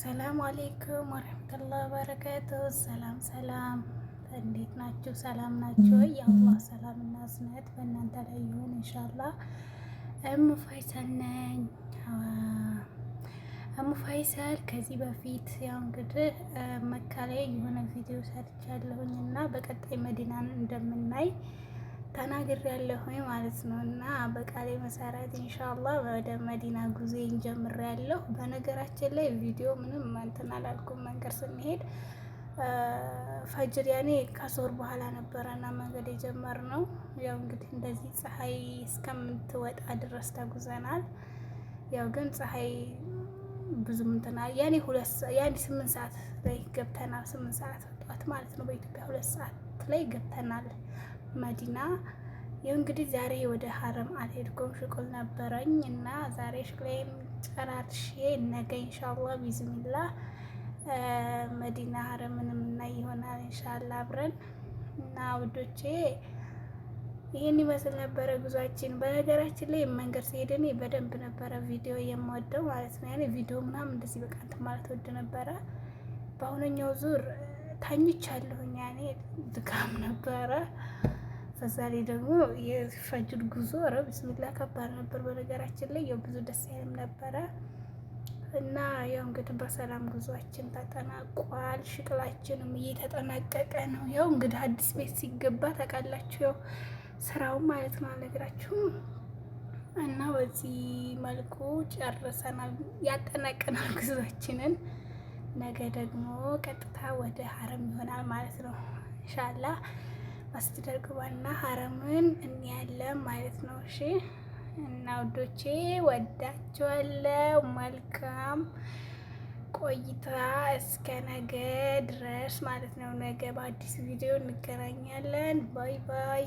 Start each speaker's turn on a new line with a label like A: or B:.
A: አሰላሙ አሌይኩም ወረህመቱላሂ ወበረካቱ። ሰላም፣ እንዴት ናችሁ? ሰላም ናችሁ ወይ? የአላህ ሰላምና እዝነት በእናንተ ላይ ይሁን ኢንሻአላህ። እሙ ፋይሰል ነኝ። እሙ ፋይሰል ከዚህ በፊት ያው እንግዲህ መካ ላይ የሆነ ቪዲዮ ሰርቻለሁኝ እና በቀጣይ መዲናን እንደምናይ ተናግሬያለሁኝ ማለት ነው። እና በቃሌ መሰረት ኢንሻአላህ ወደ መዲና ጉዞዬን ጀምሬያለሁ። በነገራችን ላይ ቪዲዮ ምንም እንትን አላልኩም። መንገድ ስንሄድ ፈጅር ያኔ ከሶር በኋላ ነበረና መንገድ የጀመርነው። ያው እንግዲህ እንደዚህ ፀሐይ እስከምትወጣ ድረስ ተጉዘናል። ያው ግን ፀሐይ ብዙም እንትና ያኔ 8 ሰዓት ላይ ገብተናል። 8 ሰዓት ወጣት ማለት ነው። በኢትዮጵያ 2 ሰዓት ላይ ገብተናል መዲና። ይኸው እንግዲህ ዛሬ ወደ ሀረም አልሄድኩም። ሽቁል ነበረኝ እና ዛሬ ሽቁሌን ጨራርሼ ነገ ኢንሻአላህ ቢዝሚላህ መዲና ሀረምንም እናይ ይሆናል ኢንሻአላህ አብረን እና ውዶቼ ይሄን ይመስል ነበረ ጉዟችን። በነገራችን ላይ መንገድ ሲሄድ እኔ በደንብ ነበረ ቪዲዮ የምወደው ማለት ነው። ያኔ ቪዲዮ ምናምን እንደዚህ በቃ እንትን ማለት ወድ ነበረ። በአሁነኛው ዙር ታኝቻለሁኝ። ያኔ ድካም ነበረ። በዛ ላይ ደግሞ የፈጅር ጉዞ ኧረ ቢስሚላህ ከባድ ነበር። በነገራችን ላይ ያው ብዙ ደስ አይልም ነበረ እና ያው እንግዲህ በሰላም ጉዟችን ተጠናቋል። ሽቅላችንም እየተጠናቀቀ ነው። ያው እንግዲህ አዲስ ቤት ሲገባ ታውቃላችሁ ያው ስራው ማለት ነው አልነግራችሁም። እና በዚህ መልኩ ጨርሰናል፣ ያጠናቀናል ጉዟችንን። ነገ ደግሞ ቀጥታ ወደ ሀረም ይሆናል ማለት ነው ኢንሻአላህ። መስጂድ አልቁባና ሀረምን እንያለን ማለት ነው። እሺ እና ውዶቼ ወዳችኋለሁ። መልካም ቆይታ እስከ ነገ ድረስ ማለት ነው። ነገ በአዲስ ቪዲዮ እንገናኛለን። ባይ ባይ።